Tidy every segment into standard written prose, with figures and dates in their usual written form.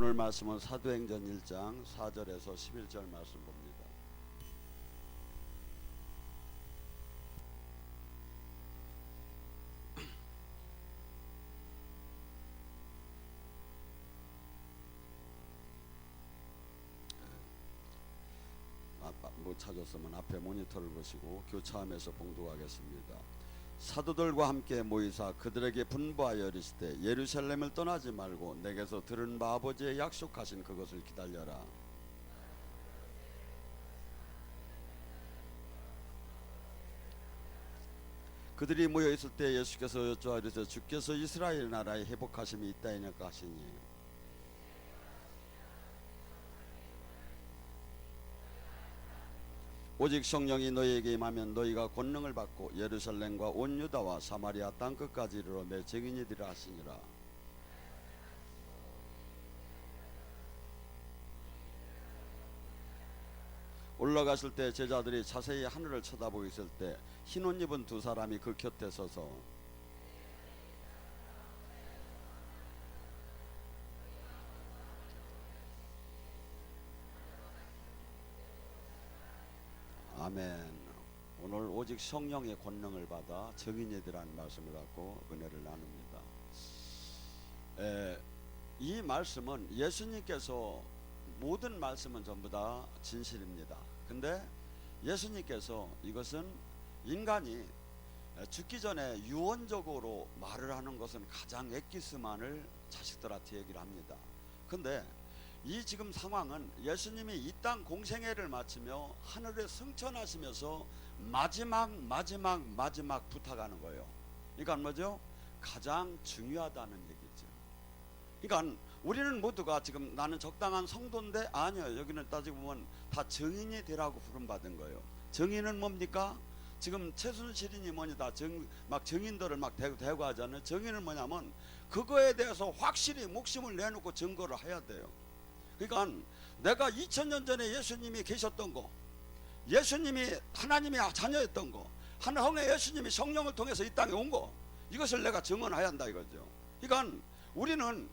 오늘 말씀은 사도행전 1장 4절에서 11절 말씀 봅니다. 못 찾았으면 앞에 모니터를 보시고 교차하면서 봉독하겠습니다. 사도들과 함께 모이사 그들에게 분부하여 이르시되 예루살렘을 떠나지 말고 내게서 들은 바 아버지의 약속하신 그것을 기다려라. 그들이 모여 있을 때 예수께서 여쭈어 이르시되 주께서 이스라엘 나라에 회복하심이 있다이니까 하시니 오직 성령이 너희에게 임하면 너희가 권능을 받고 예루살렘과 온 유다와 사마리아 땅끝까지 이르러 내 증인이 되리라 하시니라. 올라가실 때 제자들이 자세히 하늘을 쳐다보고 있을 때 흰 옷 입은 두 사람이 그 곁에 서서 아멘. 오늘 오직 성령의 권능을 받아 증인이 되라는 말씀을 갖고 은혜를 나눕니다. 이 말씀은 예수님께서 모든 말씀은 전부 다 진실입니다. 근데 예수님께서 이것은 인간이 죽기 전에 유언적으로 말을 하는 것은 가장 엑기스만을 자식들한테 얘기를 합니다. 근데 이 지금 상황은 예수님이 이 땅 공생애를 마치며 하늘에 승천하시면서 마지막 부탁하는 거예요. 그러니까 뭐죠? 가장 중요하다는 얘기죠. 그러니까 우리는 모두가 지금 나는 적당한 성도인데 아니요, 여기는 따지고 보면 다 증인이 되라고 부름받은 거예요. 증인은 뭡니까? 지금 최순실이니 뭐니 다 증인들을 막 대고 하잖아요. 증인은 뭐냐면 그거에 대해서 확실히 목숨을 내놓고 증거를 해야 돼요. 그러니까 내가 2000년 전에 예수님이 계셨던 거, 예수님이 하나님의 자녀였던 거, 한흥의 예수님이 성령을 통해서 이 땅에 온 거, 이것을 내가 증언해야 한다 이거죠. 그러니까 우리는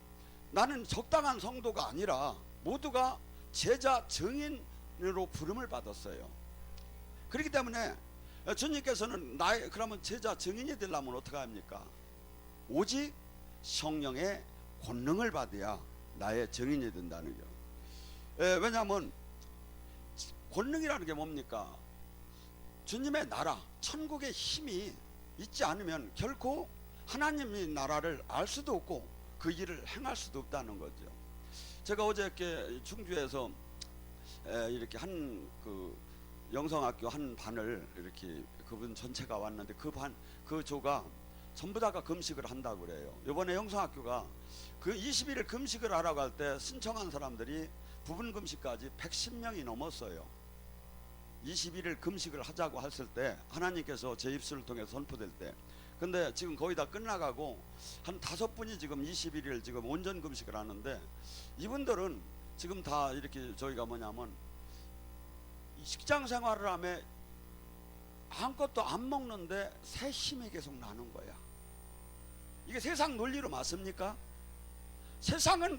나는 적당한 성도가 아니라 모두가 제자 증인으로 부름을 받았어요. 그렇기 때문에 주님께서는 나의 그러면 제자 증인이 되려면 어떻게 합니까? 오직 성령의 권능을 받아야 나의 증인이 된다는 거예요. 왜냐하면 권능이라는 게 뭡니까? 주님의 나라, 천국의 힘이 있지 않으면 결코 하나님의 나라를 알 수도 없고 그 일을 행할 수도 없다는 거죠. 제가 어저께 충주에서 이렇게 한 그 영성학교 한 반을 이렇게 그분 전체가 왔는데 그 조가 전부 다가 금식을 한다고 그래요. 이번에 영성학교가 그 21일 금식을 하러 갈 때 신청한 사람들이 부분 금식까지 110명이 넘었어요. 21일 금식을 하자고 했을 때 하나님께서 제 입술을 통해 선포될 때, 근데 지금 거의 다 끝나가고 한 5분이 지금 21일 지금 온전 금식을 하는데, 이분들은 지금 다 이렇게 저희가 뭐냐면 식장 생활을 하며 아무것도 안 먹는데 새 힘이 계속 나는 거야. 이게 세상 논리로 맞습니까? 세상은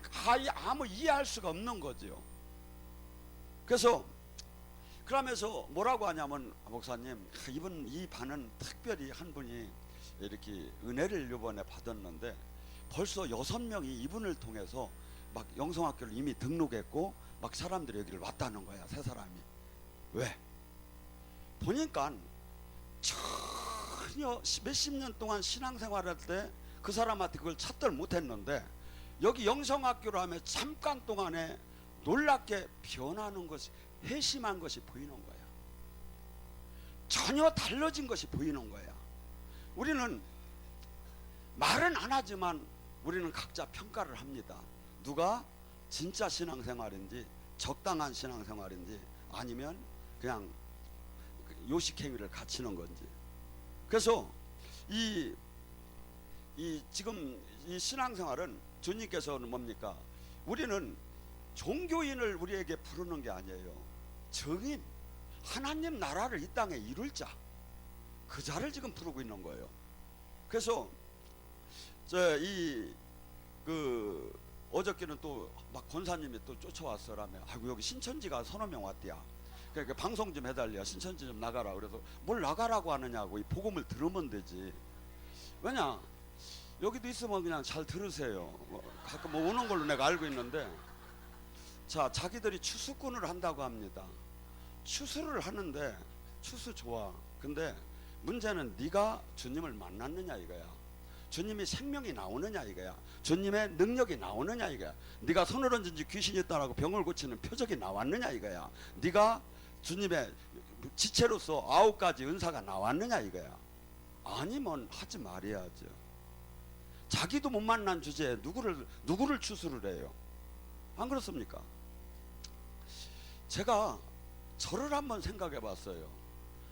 아무 이해할 수가 없는 거죠. 그래서 그러면서 뭐라고 하냐면, 목사님, 이번 이 반은 특별히 한 분이 이렇게 은혜를 이번에 받았는데 벌써 6명이 이분을 통해서 막 영성학교를 이미 등록했고 막 사람들이 여기를 왔다는 거야. 세 사람이. 왜? 보니까 전혀 몇십 년 동안 신앙생활할 때 그 사람한테 그걸 찾들 못했는데 여기 영성학교로 하면 잠깐 동안에 놀랍게 변하는 것이, 회심한 것이 보이는 거야. 전혀 달라진 것이 보이는 거야. 우리는 말은 안 하지만 우리는 각자 평가를 합니다. 누가 진짜 신앙생활인지, 적당한 신앙생활인지, 아니면 그냥 요식행위를 갖추는 건지. 그래서 지금 이 신앙생활은 주님께서는 뭡니까? 우리는 종교인을 우리에게 부르는 게 아니에요. 증인, 하나님 나라를 이 땅에 이룰 자, 그 자를 지금 부르고 있는 거예요. 그래서 어저께는 또 막 권사님이 또 쫓아왔어라며. 아이고 여기 신천지가 서너 명 왔대야. 그러니까 방송 좀 해달래. 신천지 좀 나가라. 그래서 뭘 나가라고 하느냐고. 이 복음을 들으면 되지. 왜냐 여기도 있으면 그냥 잘 들으세요. 가끔 뭐 오는 걸로 내가 알고 있는데, 자 자기들이 추수꾼을 한다고 합니다. 추수를 하는데 추수 좋아. 근데 문제는 네가 주님을 만났느냐 이거야. 주님이 생명이 나오느냐 이거야. 주님의 능력이 나오느냐 이거야. 네가 손을 얹은지 귀신이 있다라고 병을 고치는 표적이 나왔느냐 이거야. 네가 주님의 지체로서 9가지 은사가 나왔느냐 이거야. 아니면 하지 말아야죠. 자기도 못 만난 주제에 누구를 추수를 해요? 안 그렇습니까? 제가 저를 한번 생각해 봤어요.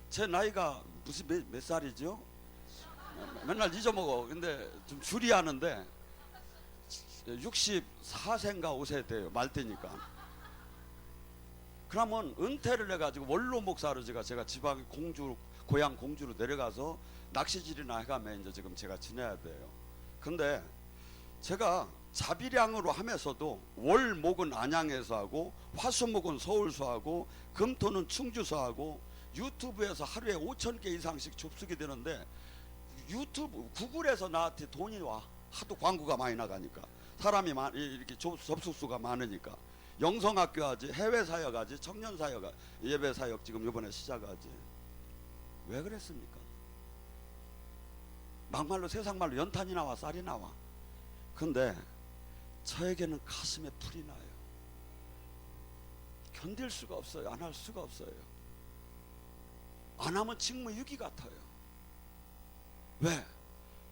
제 나이가 무슨 몇 살이죠? 맨날 잊어먹어. 근데 좀 줄이 하는데 64세인가 5세 돼요. 말대니까. 그러면 은퇴를 해가지고 원로 목사로 제가 지방 공주, 고향 공주로 내려가서 낚시질이나 해가면 이제 지금 제가 지내야 돼요. 근데 제가 자비량으로 하면서도 월 목은 안양에서 하고 화수목은 서울서 하고 금토는 충주서 하고 유튜브에서 하루에 5,000개 이상씩 접속이 되는데, 유튜브 구글에서 나한테 돈이 와. 하도 광고가 많이 나가니까, 사람이 이렇게 접속수가 많으니까. 영성학교 하지, 해외 사역 하지, 청년 사역 하지, 예배 사역 지금 이번에 시작하지. 왜 그랬습니까? 막말로 세상 말로 연탄이 나와 쌀이 나와. 근데 저에게는 가슴에 불이 나요. 견딜 수가 없어요. 안 할 수가 없어요. 안 하면 직무유기 같아요. 왜?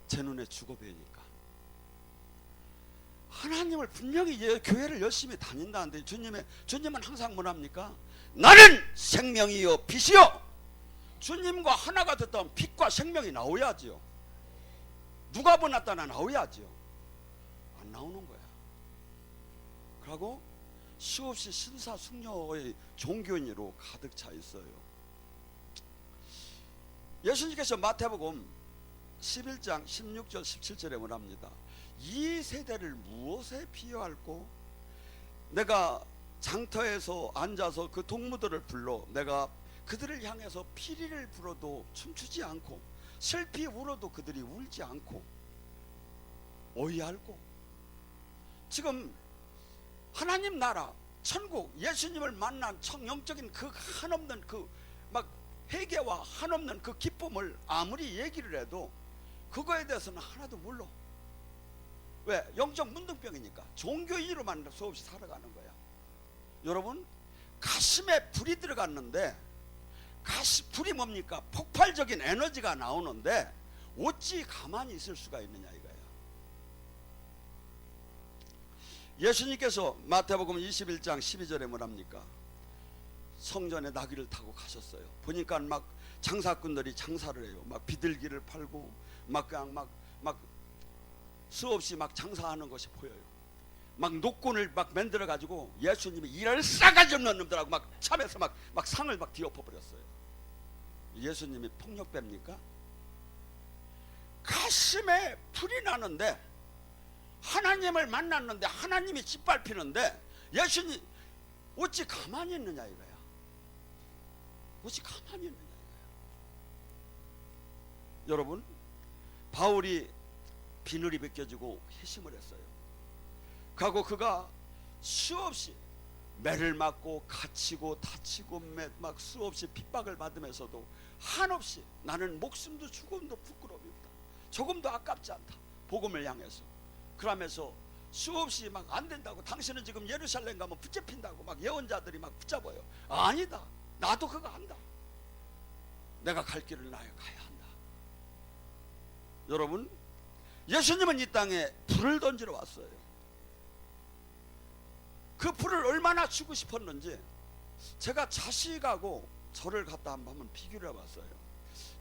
제 눈에 죽어 보이니까. 하나님을 분명히 교회를 열심히 다닌다는데 주님은 항상 뭐랍니까? 나는 생명이요 빛이요. 주님과 하나가 됐다면 빛과 생명이 나오야지요. 누가 보났다나 나오야지요. 안 나오는 거야. 그리고 수없이 신사숙녀의 종교인으로 가득 차 있어요. 예수님께서 마태복음 11장 16절 17절에 뭐랍니다. 이 세대를 무엇에 비유할꼬? 내가 장터에서 앉아서 그 동무들을 불러 내가 그들을 향해서 피리를 불어도 춤추지 않고 슬피 울어도 그들이 울지 않고 어이할꼬? 지금 하나님 나라 천국 예수님을 만난 영적인 그 한없는 그 막 회개와 한없는 그 기쁨을 아무리 얘기를 해도 그거에 대해서는 하나도 몰라. 왜? 영적 문둥병이니까. 종교인으로만 수없이 살아가는 거야. 여러분, 가슴에 불이 들어갔는데, 불이 뭡니까? 폭발적인 에너지가 나오는데 어찌 가만히 있을 수가 있느냐 이거야. 예수님께서 마태복음 21장 12절에 뭐랍니까? 성전에 나귀를 타고 가셨어요. 보니까 막 장사꾼들이 장사를 해요. 막 비둘기를 팔고 막 그냥 막 수없이 막 장사하는 것이 보여요. 막 노끈을 막 만들어 가지고 예수님이 이럴 싸가지 없는 놈들하고 막 참에서 막 상을 막 뒤엎어 버렸어요. 예수님이 폭력배입니까? 가슴에 불이 나는데, 하나님을 만났는데 하나님이 짓밟히는데 예수님 어찌 가만히 있느냐 이거야. 어찌 가만히 있느냐 이거야. 여러분, 바울이 비늘이 벗겨지고 회심을 했어요. 그리고 그가 수없이 매를 맞고 갇히고 다치고 막 수없이 핍박을 받으면서도 한없이 나는 목숨도 죽음도 부끄러움이 없다, 조금도 아깝지 않다, 복음을 향해서. 그러면서 수없이 막 안 된다고, 당신은 지금 예루살렘 가면 붙잡힌다고 막 예언자들이 막 붙잡아요. 아니다, 나도 그거 한다. 내가 갈 길을 나야 가야 한다. 여러분, 예수님은 이 땅에 불을 던지러 왔어요. 그 불을 얼마나 주고 싶었는지 제가 자식하고 저를 갖다 한번 비교를 해봤어요.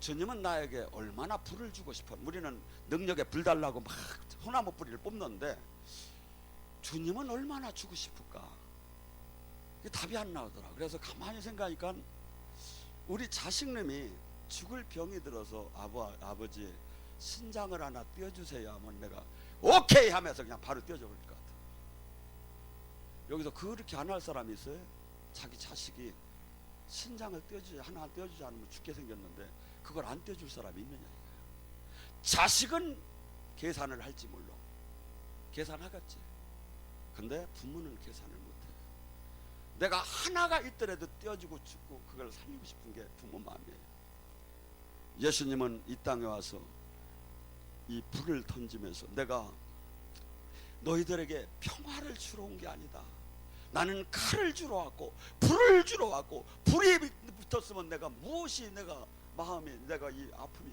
주님은 나에게 얼마나 불을 주고 싶어. 우리는 능력에 불 달라고 막 소나무 뿌리를 뽑는데 주님은 얼마나 주고 싶을까? 답이 안 나오더라. 그래서 가만히 생각하니까 우리 자식님이 죽을 병이 들어서 아버지 신장을 하나 띄워주세요 하면 내가 오케이 하면서 그냥 바로 띄워줘 버릴 것 같아. 여기서 그렇게 안 할 사람이 있어요? 자기 자식이 신장을 하나 떼어주지 않으면 죽게 생겼는데 그걸 안 떼어줄 사람이 있느냐 이거예요. 자식은 계산을 할지 몰라. 계산하겠지. 근데 부모는 계산을 못해요. 내가 하나가 있더라도 떼어주고 죽고 그걸 살리고 싶은 게 부모 마음이에요. 예수님은 이 땅에 와서 이 불을 던지면서 내가 너희들에게 평화를 주러 온 게 아니다. 나는 칼을 주러 왔고 불을 주러 왔고 불이 붙었으면 내가 무엇이 내가 마음이 내가 이 아픔이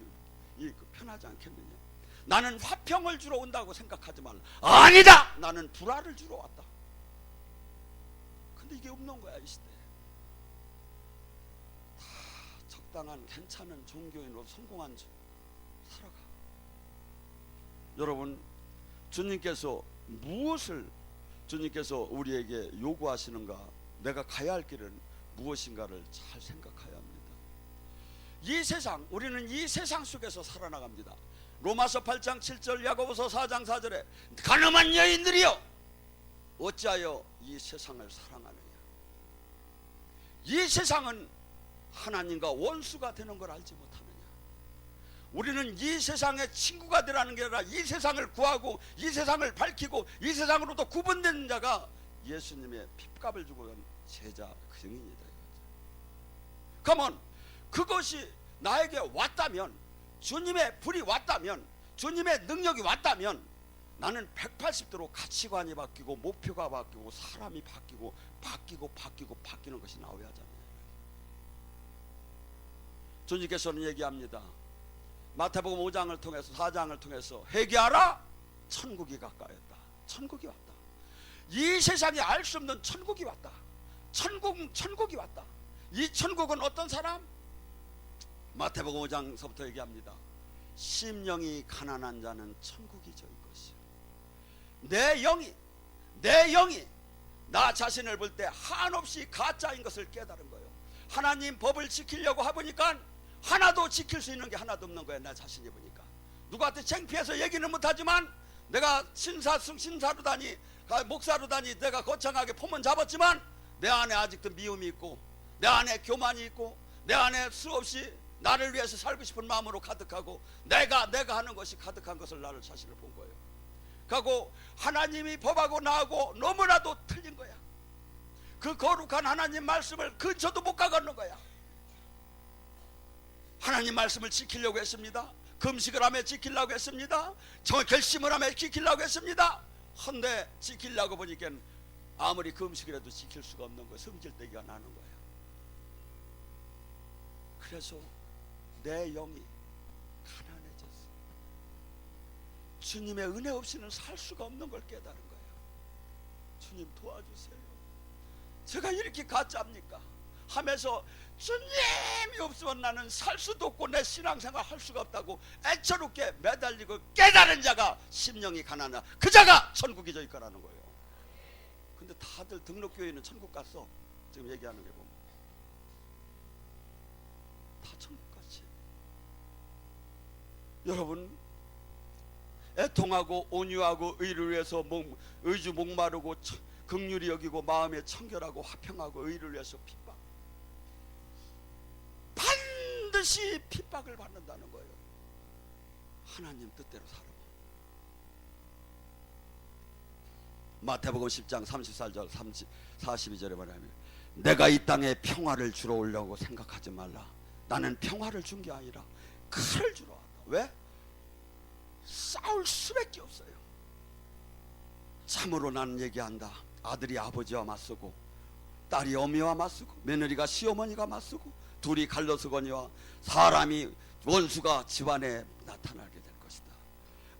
편하지 않겠느냐. 나는 화평을 주러 온다고 생각하지 말라. 아니다. 나는 불화를 주러 왔다. 근데 이게 없는 거야 이 시대에. 다 적당한 괜찮은 종교인으로 성공한 살아가. 여러분, 주님께서 무엇을 주님께서 우리에게 요구하시는가, 내가 가야 할 길은 무엇인가를 잘 생각해야 합니다. 이 세상, 우리는 이 세상 속에서 살아나갑니다. 로마서 8장 7절, 야고보서 4장 4절에 가늠한 여인들이여 어찌하여 이 세상을 사랑하느냐. 이 세상은 하나님과 원수가 되는 걸 알지 못하느냐. 우리는 이 세상의 친구가 되라는 게 아니라 이 세상을 구하고 이 세상을 밝히고 이 세상으로부터 구분된 자가 예수님의 핏값을 주고 간 제자 증인이다. 그러면 그것이 나에게 왔다면, 주님의 불이 왔다면, 주님의 능력이 왔다면 나는 180도로 가치관이 바뀌고 목표가 바뀌고 사람이 바뀌고 바뀌는 것이 나와야 하잖아요. 주님께서는 얘기합니다. 마태복음 5장을 통해서 4장을 통해서 회개하라, 천국이 가까이었다. 천국이 왔다. 이 세상에 알 수 없는 천국이 왔다. 천국이 왔다. 이 천국은 어떤 사람? 마태복음 5장서부터 얘기합니다. 심령이 가난한 자는 천국이 저희 것이요. 내 영이 나 자신을 볼 때 한없이 가짜인 것을 깨달은 거예요. 하나님 법을 지키려고 해보니까 하나도 지킬 수 있는 게 하나도 없는 거야. 나 자신이 보니까 누구한테 창피해서 얘기는 못하지만 내가 신사로 다니 목사로 다니 내가 거창하게 포문 잡았지만 내 안에 아직도 미움이 있고 내 안에 교만이 있고 내 안에 수없이 나를 위해서 살고 싶은 마음으로 가득하고 내가 하는 것이 가득한 것을 나를 자신을 본 거예요. 그리고 하나님이 법하고 나하고 너무나도 틀린 거야. 그 거룩한 하나님 말씀을 근처도 못 가겠는 거야. 하나님 말씀을 지키려고 했습니다. 금식을 하며 지키려고 했습니다. 결심을 하며 지키려고 했습니다. 헌데 지키려고 보니까 아무리 금식이라도 지킬 수가 없는 거예요. 성질대기가 나는 거예요. 그래서 내 영이 가난해졌어. 주님의 은혜 없이는 살 수가 없는 걸 깨달은 거예요. 주님 도와주세요. 제가 이렇게 가짜입니까? 하면서 주님이 없으면 나는 살 수도 없고 내 신앙생활 할 수가 없다고 애처롭게 매달리고 깨달은 자가 심령이 가난하다. 그 자가 천국이 저희 거라는 거예요. 근데 다들 등록교회는 천국 갔어. 지금 얘기하는 게 보면 다 천국 갔지. 여러분, 애통하고 온유하고 의를 위해서 의주 목마르고 긍휼히 여기고 마음에 청결하고 화평하고 의를 위해서 핍박, 반드시 핍박을 받는다는 거예요. 하나님 뜻대로 살아봐. 마태복음 10장 34절 42절에 말하면 내가 이 땅에 평화를 주러 오려고 생각하지 말라. 나는 평화를 준 게 아니라 칼을 주러 왔다. 왜? 싸울 수밖에 없어요. 참으로 나는 얘기한다. 아들이 아버지와 맞서고 딸이 어미와 맞서고 며느리가 시어머니가 맞서고 둘이 갈라서거니와 사람이 원수가 집안에 나타나게 될 것이다.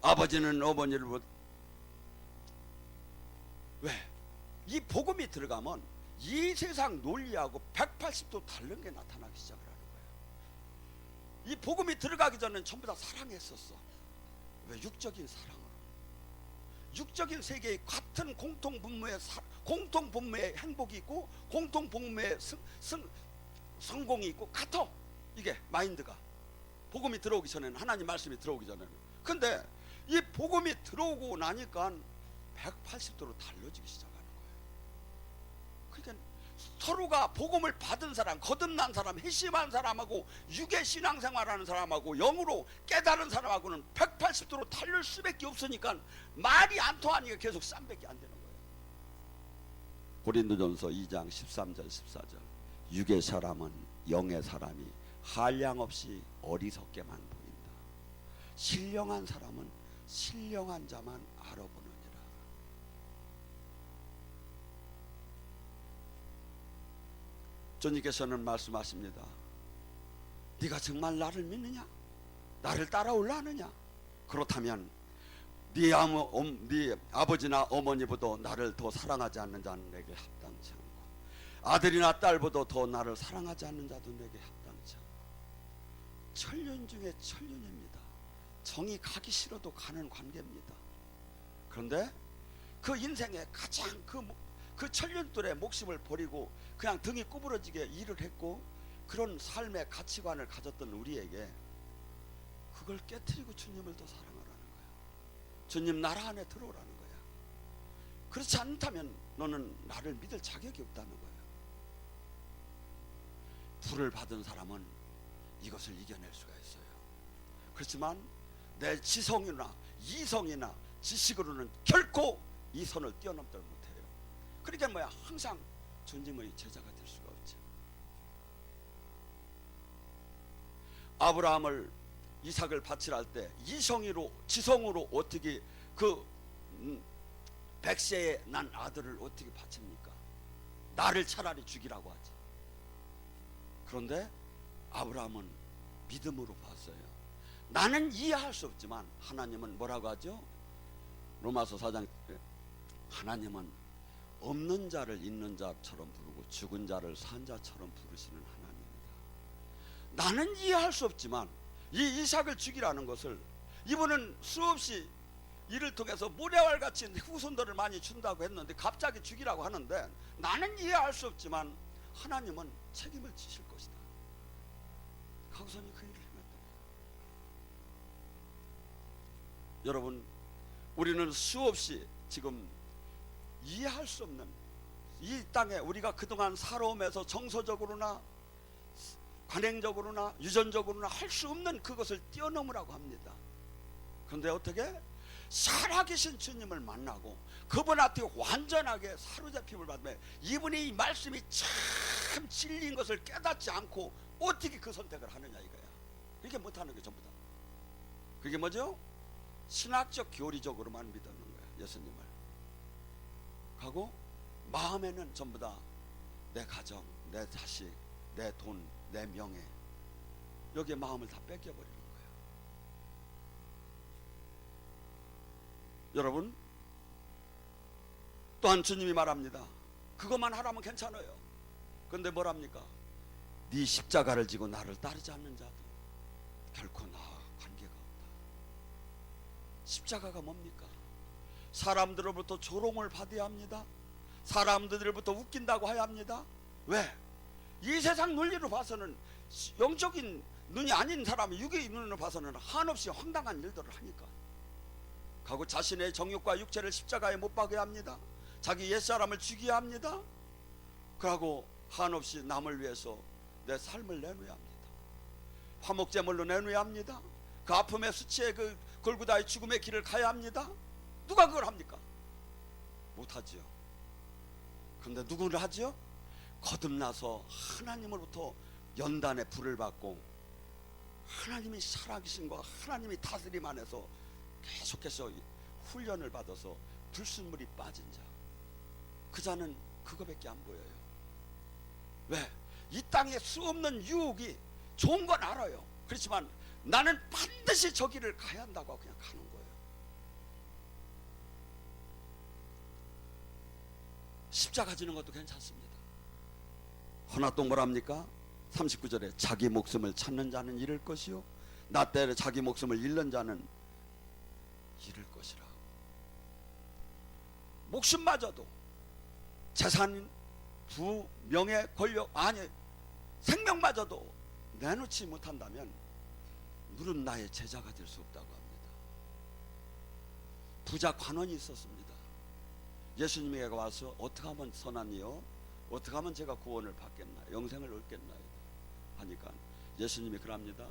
아버지는 어머니를 왜? 이 복음이 들어가면 이 세상 논리하고 180도 다른 게 나타나기 시작을 하는 거예요. 이 복음이 들어가기 전에는 전부 다 사랑했었어. 왜? 육적인 사랑으로. 육적인 세계에 같은 공통분모의 행복이 있고 공통분모의 성공이 있고 같아. 이게 마인드가 복음이 들어오기 전에는, 하나님 말씀이 들어오기 전에는. 근데 이 복음이 들어오고 나니까 180도로 달라지기 시작하는 거예요. 그러니까 서로가 복음을 받은 사람, 거듭난 사람, 회심한 사람하고 육의 신앙생활하는 사람하고 영으로 깨달은 사람하고는 180도로 달릴 수밖에 없으니까 말이 안 통하니까 계속 쌈밖에 안 되는 거예요. 고린도전서 2장 13절 14절 육의 사람은 영의 사람이 한량없이 어리석게만 보인다. 신령한 사람은 신령한 자만 알아보느니라. 주님께서는 말씀하십니다. 네가 정말 나를 믿느냐? 나를 따라올라 하느냐? 그렇다면 네 아버지나 어머니보다 나를 더 사랑하지 않는 자는 내게 합당치 않고 아들이나 딸보다 더 나를 사랑하지 않는 자도 내게 합당치 않고. 천륜 중에 천륜입니다. 정이 가기 싫어도 가는 관계입니다. 그런데 그 인생에 가장 그 천륜돌에 목숨을 버리고 그냥 등이 구부러지게 일을 했고 그런 삶의 가치관을 가졌던 우리에게 그걸 깨트리고 주님을 더 사랑하라는 거야. 주님 나라 안에 들어오라는 거야. 그렇지 않다면 너는 나를 믿을 자격이 없다는 거야. 불을 받은 사람은 이것을 이겨낼 수가 있어요. 그렇지만 내 지성이나 이성이나 지식으로는 결코 이 선을 뛰어넘지 못해요. 그러니까 뭐야, 항상 주님의 제자가 될 수가 없죠. 아브라함을 이삭을 바치라 할 때 이성으로 지성으로 어떻게 그 100세에 난 아들을 어떻게 바칩니까? 나를 차라리 죽이라고 하지. 그런데 아브라함은 믿음으로 봤어요. 나는 이해할 수 없지만 하나님은 뭐라고 하죠? 로마서 4장 하나님은 없는 자를 있는 자처럼 부르고 죽은 자를 산 자처럼 부르시는 하나님입니다. 나는 이해할 수 없지만 이 이삭을 죽이라는 것을 이분은 수없이 이를 통해서 모래알 같이 후손들을 많이 준다고 했는데 갑자기 죽이라고 하는데 나는 이해할 수 없지만 하나님은 책임을 지실 것이다. 가고서는 그 일을 행했다. 여러분, 우리는 수없이 지금 이해할 수 없는 이 땅에 우리가 그동안 살아오면서 정서적으로나 관행적으로나 유전적으로나 할 수 없는 그것을 뛰어넘으라고 합니다. 그런데 어떻게? 살아계신 주님을 만나고 그분한테 완전하게 사로잡힘을 받으면 이분이 이 말씀이 참 진리인 것을 깨닫지 않고 어떻게 그 선택을 하느냐 이거야. 그렇게 못하는 게 전부 다. 그게 뭐죠? 신학적 교리적으로만 믿는 거야. 예수님을 하고 마음에는 전부 다 내 가정, 내 자식, 내 돈, 내 명예 여기에 마음을 다 뺏겨버리는 거예요. 여러분, 또한 주님이 말합니다. 그것만 하라면 괜찮아요. 그런데 뭐랍니까? 네 십자가를 지고 나를 따르지 않는 자도 결코 나와 관계가 없다. 십자가가 뭡니까? 사람들로부터 조롱을 받아야 합니다. 사람들로부터 웃긴다고 해야 합니다. 왜? 이 세상 논리로 봐서는 영적인 눈이 아닌 사람이 육의 눈으로 봐서는 한없이 황당한 일들을 하니까 가고 자신의 정욕과 육체를 십자가에 못 박아야 합니다. 자기 옛사람을 죽여야 합니다. 그러고 한없이 남을 위해서 내 삶을 내놓아야 합니다. 화목제물로 내놓아야 합니다. 그 아픔의 수치의 그 골고다의 죽음의 길을 가야 합니다. 누가 그걸 합니까? 못하지요. 그런데 누구를 하지요? 거듭나서 하나님으로부터 연단의 불을 받고 하나님이 살아계신과 하나님이 다스림 안에서 계속해서 훈련을 받아서 불순물이 빠진 자, 그 자는 그거밖에 안 보여요. 왜? 이 땅에 수없는 유혹이 좋은 건 알아요. 그렇지만 나는 반드시 저 길을 가야 한다고 그냥 가는 거예요. 십자가 지는 것도 괜찮습니다. 허나 또 뭐랍니까? 39절에 자기 목숨을 찾는 자는 잃을 것이요 나 때에 자기 목숨을 잃는 자는 잃을 것이라. 목숨마저도 재산, 부, 명예, 권력, 아니 생명마저도 내놓지 못한다면 누른 나의 제자가 될 수 없다고 합니다. 부자 관원이 있었습니다. 예수님에게 와서 어떻게 하면 선하니요? 어떻게 하면 제가 구원을 받겠나, 영생을 얻겠나 하니까 예수님이 그럽니다.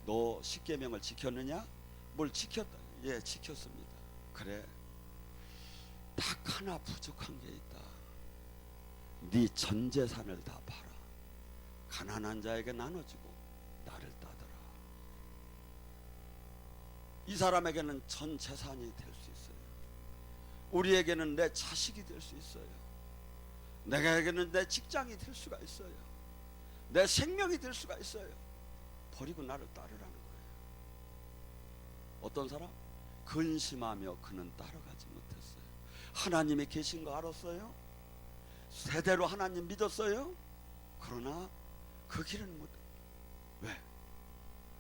너 십계명을 지켰느냐? 뭘 지켰다. 예, 지켰습니다. 그래, 딱 하나 부족한 게 있다. 네 전 재산을 다 팔아 가난한 자에게 나눠주고 나를 따르라. 이 사람에게는 전 재산이 될 수 있어요. 우리에게는 내 자식이 될 수 있어요. 내게는 내 직장이 될 수가 있어요. 내 생명이 될 수가 있어요. 버리고 나를 따르라는 거예요. 어떤 사람? 근심하며 그는 따라가지 못했어요. 하나님이 계신 거 알았어요. 세대로 하나님 믿었어요. 그러나 그 길은 못. 왜?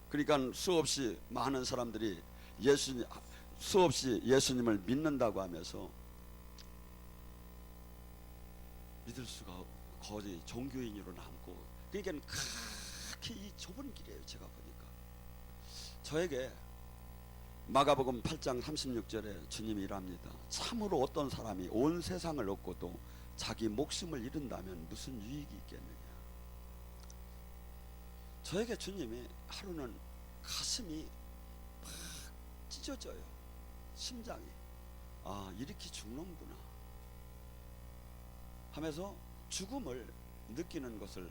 그러니까 수없이 많은 사람들이 수없이 예수님을 믿는다고 하면서 믿을 수가 거의 종교인으로 남고, 그러니까 그렇게 이 좁은 길이에요. 제가 보니까 저에게 마가복음 8장 36절에 주님이 이랍니다. 참으로 어떤 사람이 온 세상을 얻고도 자기 목숨을 잃은다면 무슨 유익이 있겠느냐. 저에게 주님이 하루는 가슴이 막 찢어져요. 심장이. 아, 이렇게 죽는구나 하면서 죽음을 느끼는 것을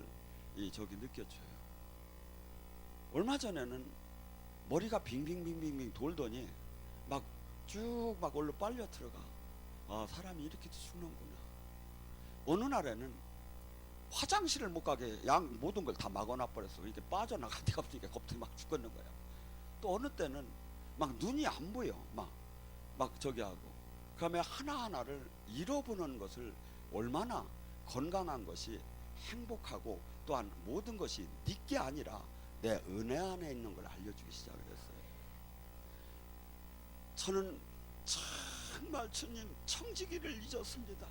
저기 느껴져요. 얼마 전에는 머리가 빙빙빙빙 돌더니 막 쭉 막 올로 빨려 들어가. 아, 사람이 이렇게 죽는구나. 어느 날에는 화장실을 못 가게 모든 걸 다 막아놔 버렸어. 이렇게 빠져나갈 데가 없으니까 겁이 막 죽겠는 거야. 또 어느 때는 막 눈이 안 보여. 막 저기 하고. 그러면 하나하나를 잃어보는 것을 얼마나 건강한 것이 행복하고, 또한 모든 것이 네게 아니라 내 은혜 안에 있는 걸 알려주기 시작을 했어요. 저는 정말 주님 청지기를 잊었습니다.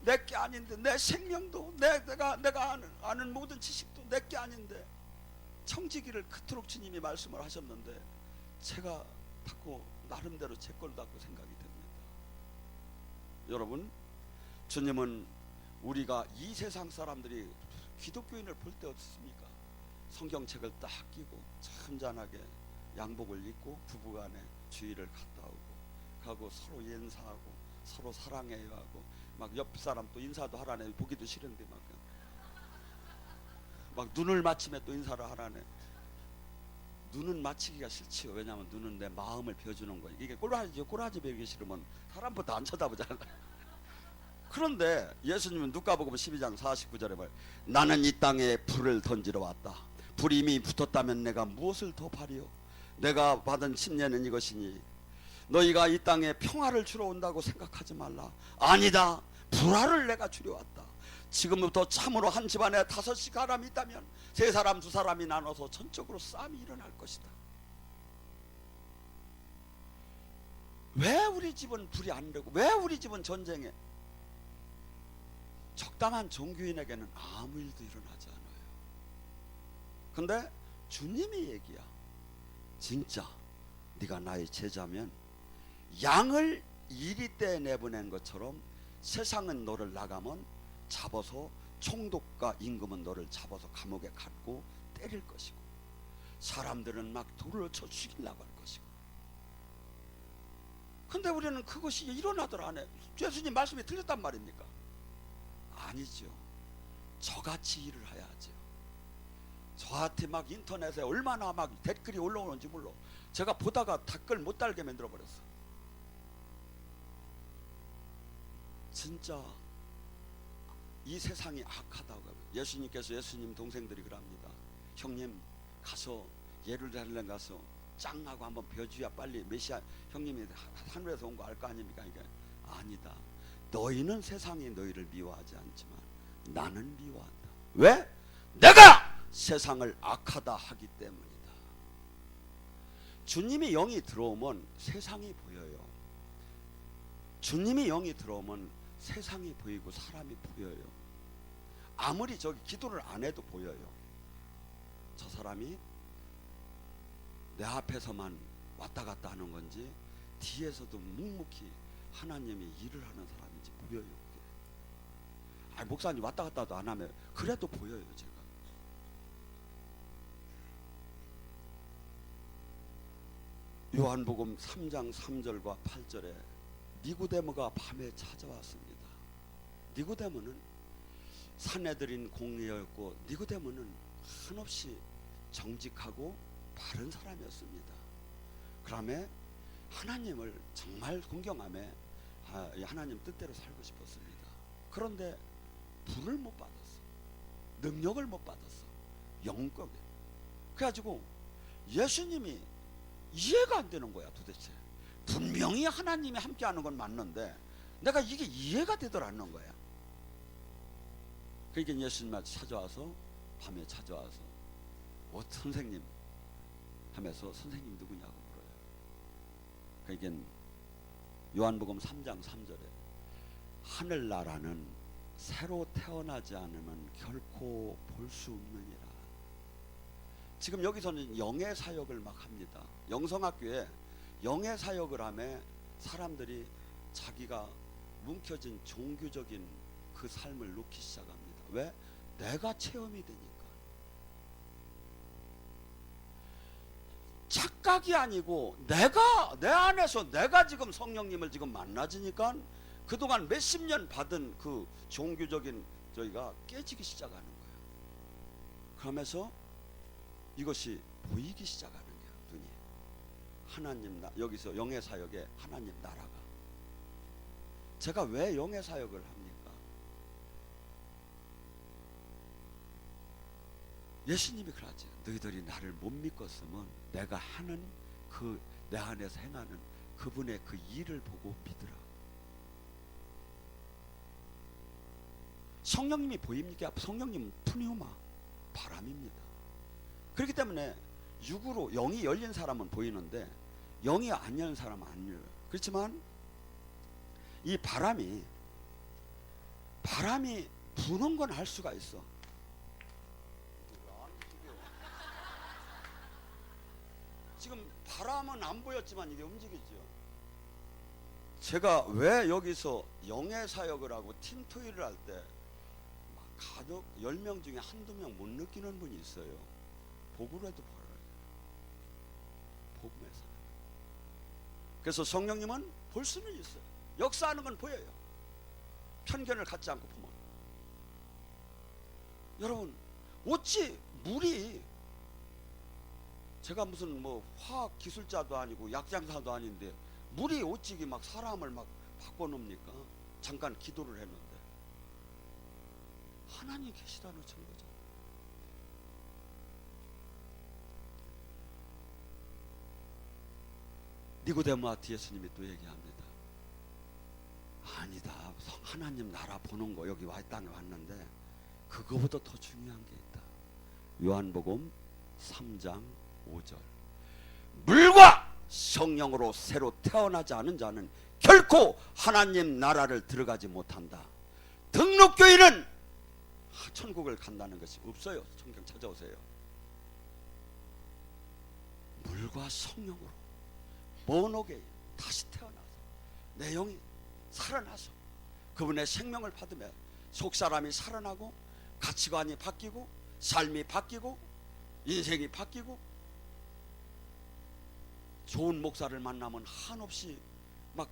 내게 아닌데, 내 생명도 내가 아는 모든 지식도 내게 아닌데 청지기를 그토록 주님이 말씀을 하셨는데 제가 자꾸 나름대로 제 걸로 자꾸 생각이 됩니다. 여러분, 주님은 우리가 이 세상 사람들이 기독교인을 볼 때 어떻습니까? 성경책을 딱 끼고 참잔하게 양복을 입고 부부간에 주일을 갔다 오고 가고 서로 인사하고 서로 사랑해요 하고 막 옆 사람 또 인사도 하라네. 보기도 싫은데 막 눈을 맞추면 또 인사를 하라네. 눈은 맞히기가 싫지요. 왜냐하면 눈은 내 마음을 벼주는 거예요. 이게 꼬라지 배우기 싫으면 사람부터 안 쳐다보잖아요. 그런데 예수님은 누가복음 12장 49절에 말, 나는 이 땅에 불을 던지러 왔다. 불이 이미 붙었다면 내가 무엇을 더 바리요? 내가 받은 침례는 이것이니 너희가 이 땅에 평화를 주러 온다고 생각하지 말라. 아니다, 불화를 내가 주려 왔다. 지금부터 참으로 한 집안에 5씩 사람이 있다면 3사람 2사람이 나눠서 전적으로 싸움이 일어날 것이다. 왜 우리 집은 불이 안 되고 왜 우리 집은 전쟁에? 적당한 종교인에게는 아무 일도 일어나지 않아요. 근데 주님이 얘기야. 진짜 네가 나의 제자면 양을 이리떼 내보낸 것처럼 세상은 너를 나가면 잡아서, 총독과 임금은 너를 잡아서 감옥에 갖고 때릴 것이고 사람들은 막 돌을 쳐 죽이려고 할 것이고. 근데 우리는 그것이 일어나더라 안 해. 예수님 말씀이 틀렸단 말입니까? 아니죠. 저같이 일을 해야죠. 저한테 막 인터넷에 얼마나 막 댓글이 올라오는지 몰라. 제가 보다가 댓글 못 달게 만들어 버렸어. 진짜 이 세상이 악하다고. 예수님께서 예수님 동생들이 그럽니다. 형님 가서 예루살렘 가서 짱하고 한번 벼줘야 빨리 메시아 형님이 하늘에서 온 거 알 거 아닙니까? 이게 아니다. 너희는 세상이 너희를 미워하지 않지만 나는 미워한다. 왜? 내가 세상을 악하다 하기 때문이다. 주님이 영이 들어오면 세상이 보여요. 주님이 영이 들어오면 세상이 보이고 사람이 보여요. 아무리 저기 기도를 안 해도 보여요. 저 사람이 내 앞에서만 왔다 갔다 하는 건지 뒤에서도 묵묵히 하나님이 일을 하는 사람인지 보여요. 목사님 왔다 갔다도 안 하면 그래도 보여요. 제가 요한복음 3장 3절과 8절에 니고데모가 밤에 찾아왔습니다. 니고데모는 사내들인 공리였고 니고데모는 한없이 정직하고 바른 사람이었습니다. 그다음에 하나님을 정말 공경하며 하나님 뜻대로 살고 싶었습니다. 그런데 불을 못 받았어. 능력을 못 받았어. 영적에. 그래가지고 예수님이 이해가 안 되는 거야. 도대체 분명히 하나님이 함께하는 건 맞는데 내가 이게 이해가 되들 않는 거야. 그러니까 예수님한테 찾아와서 밤에 찾아와서 선생님 하면서 선생님 누구냐고 물어요. 그러니까 요한복음 3장 3절에 하늘나라는 새로 태어나지 않으면 결코 볼 수 없느니라. 지금 여기서는 영의 사역을 막 합니다. 영성학교에 영의 사역을 하며 사람들이 자기가 뭉켜진 종교적인 그 삶을 놓기 시작합니다. 왜? 내가 체험이 되니까. 착각이 아니고 내 안에서 내가 지금 성령님을 지금 만나지니까 그동안 몇십 년 받은 그 종교적인 저희가 깨지기 시작하는 거예요. 그러면서 이것이 보이기 시작하는 거예요. 눈이. 하나님 여기서 영의 사역에 하나님 나라가. 제가 왜 영의 사역을 합니까? 예수님이 그러지. 너희들이 나를 못 믿었으면 내가 하는 그 내 안에서 행하는 그분의 그 일을 보고 믿으라. 성령님이 보입니까? 성령님은 푸니우마, 바람입니다. 그렇기 때문에 육으로 영이 열린 사람은 보이는데 영이 안 열린 사람은 안 열려요. 그렇지만 이 바람이 부는 건 알 수가 있어. 지금 바람은 안 보였지만 이게 움직이죠. 제가 왜 여기서 영의 사역을 하고 팀토일을 할 때 가족 10명 중에 한두 명 못 느끼는 분이 있어요. 복으로 해도 벌어요. 복음에서. 그래서 성령님은 볼 수는 있어요. 역사하는 건 보여요. 편견을 갖지 않고 보면. 여러분 어찌 물이, 제가 무슨 뭐 화학 기술자도 아니고 약장사도 아닌데 물이 어찌 막 사람을 막 바꿔놓습니까? 잠깐 기도를 했는데 하나님 계시다는 증거죠. 니고데모한테 예수님이 또 얘기합니다. 아니다. 하나님 나라 보는 거 여기 땅에 왔는데 그거보다 더 중요한 게 있다. 요한복음 3장 5절. 물과 성령으로 새로 태어나지 않은 자는 결코 하나님 나라를 들어가지 못한다. 등록교인은 천국을 간다는 것이 없어요. 성경 찾아오세요. 물과 성령으로 번호게 다시 태어나서 내 영이 살아나서 그분의 생명을 받으며 속사람이 살아나고 가치관이 바뀌고 삶이 바뀌고 인생이 바뀌고 좋은 목사를 만나면 한없이 막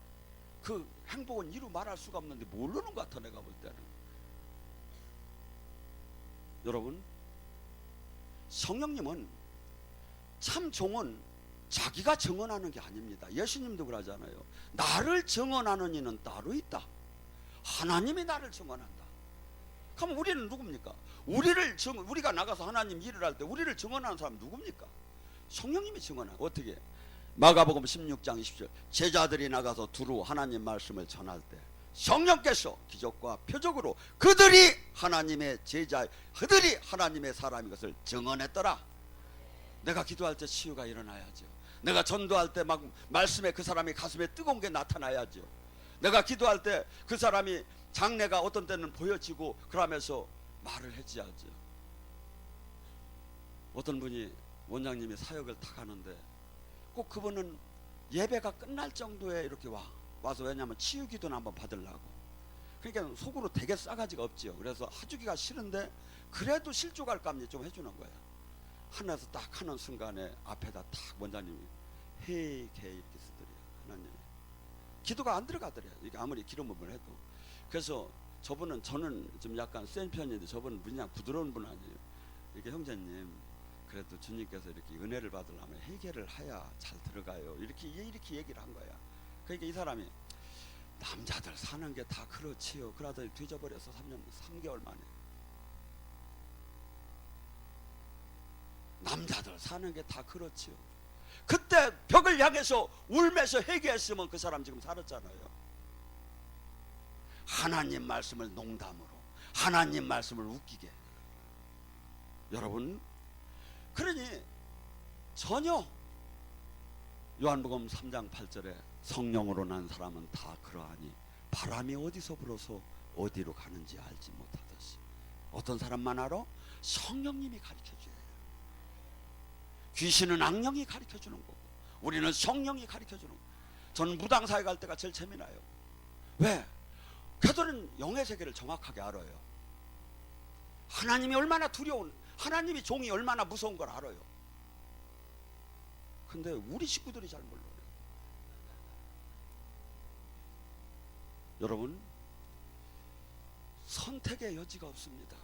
그 행복은 이루 말할 수가 없는데 모르는 것 같아. 내가 볼 때는. 여러분 성령님은 참 종은 자기가 증언하는 게 아닙니다. 예수님도 그러잖아요. 나를 증언하는 이는 따로 있다. 하나님이 나를 증언한다. 그럼 우리는 누굽니까? 우리가 나가서 하나님 일을 할 때 우리를 증언하는 사람 누굽니까? 성령님이 증언하고. 어떻게? 마가복음 16장 20절. 제자들이 나가서 두루 하나님 말씀을 전할 때 성령께서 기적과 표적으로 그들이 하나님의 제자, 그들이 하나님의 사람인 것을 증언했더라. 내가 기도할 때 치유가 일어나야죠. 내가 전도할 때 막 말씀에 그 사람이 가슴에 뜨거운 게 나타나야죠. 내가 기도할 때 그 사람이 장래가 어떤 때는 보여지고 그러면서 말을 해줘야죠. 어떤 분이 원장님이 사역을 다 가는데 꼭 그분은 예배가 끝날 정도에 이렇게 와서 왜냐하면 치유기도는 한번 받으려고. 그러니까 속으로 되게 싸가지가 없지요. 그래서 해주기가 싫은데 그래도 실족할까 좀 해주는 거야. 하나에서 딱 하는 순간에 앞에다 딱 원장님이 헤이 이렇게 쓰더래요. 하나님이 기도가 안 들어가더래요. 이게 아무리 기도 부분을 해도. 그래서 저는 좀 약간 센 편인데 저분은 그냥 부드러운 분 아니에요. 이렇게 형제님 그래도 주님께서 이렇게 은혜를 받으려면 회개를 해야 잘 들어가요. 이렇게 얘기를 한 거야. 그러니까 이 사람이 남자들 사는 게 다 그렇지요. 그러더니 뒤져버려서 3개월 만에. 남자들 사는 게 다 그렇지요. 그때 벽을 향해서 울면서 회개했으면 그 사람 지금 살았잖아요. 하나님 말씀을 농담으로, 하나님 말씀을 웃기게. 여러분, 그러니 전혀 요한복음 3장 8절에 성령으로 난 사람은 다 그러하니 바람이 어디서 불어서 어디로 가는지 알지 못하듯이. 어떤 사람만 알아? 성령님이 가르쳐줘요. 귀신은 악령이 가르쳐주는 거고 우리는 성령이 가르쳐주는 거고. 저는 무당사회 갈 때가 제일 재미나요. 왜? 그들은 영의 세계를 정확하게 알아요. 하나님이 얼마나 두려운, 하나님이 종이 얼마나 무서운 걸 알아요. 근데 우리 식구들이 잘 몰라요. 여러분, 선택의 여지가 없습니다.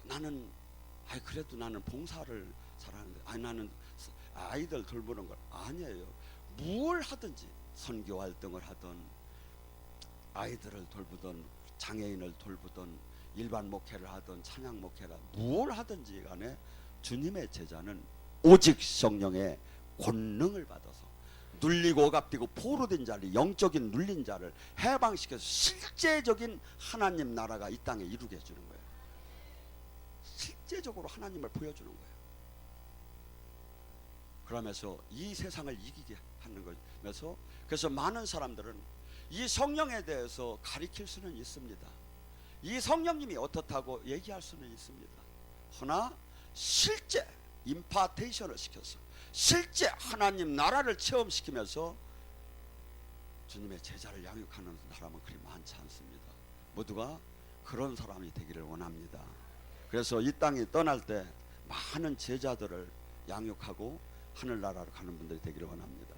그래도 나는 봉사를 잘하는데, 나는 아이들 돌보는 걸 아니에요. 뭘 하든지 선교 활동을 하든 아이들을 돌보든 장애인을 돌보든 일반 목회를 하든 찬양 목회를 하든 뭘 하든지 간에 주님의 제자는 오직 성령의 권능을 받아서 눌리고 억압되고 포로된 자를, 영적인 눌린 자를 해방시켜서 실제적인 하나님 나라가 이 땅에 이루게 해주는 거예요. 실제적으로 하나님을 보여주는 거예요. 그러면서 이 세상을 이기게 하는 거면서, 그래서 많은 사람들은 이 성령에 대해서 가리킬 수는 있습니다. 이 성령님이 어떻다고 얘기할 수는 있습니다. 그러나 실제 임파테이션을 시켜서 실제 하나님 나라를 체험시키면서 주님의 제자를 양육하는 사람은 그리 많지 않습니다. 모두가 그런 사람이 되기를 원합니다. 그래서 이 땅에 떠날 때 많은 제자들을 양육하고 하늘나라로 가는 분들이 되기를 원합니다.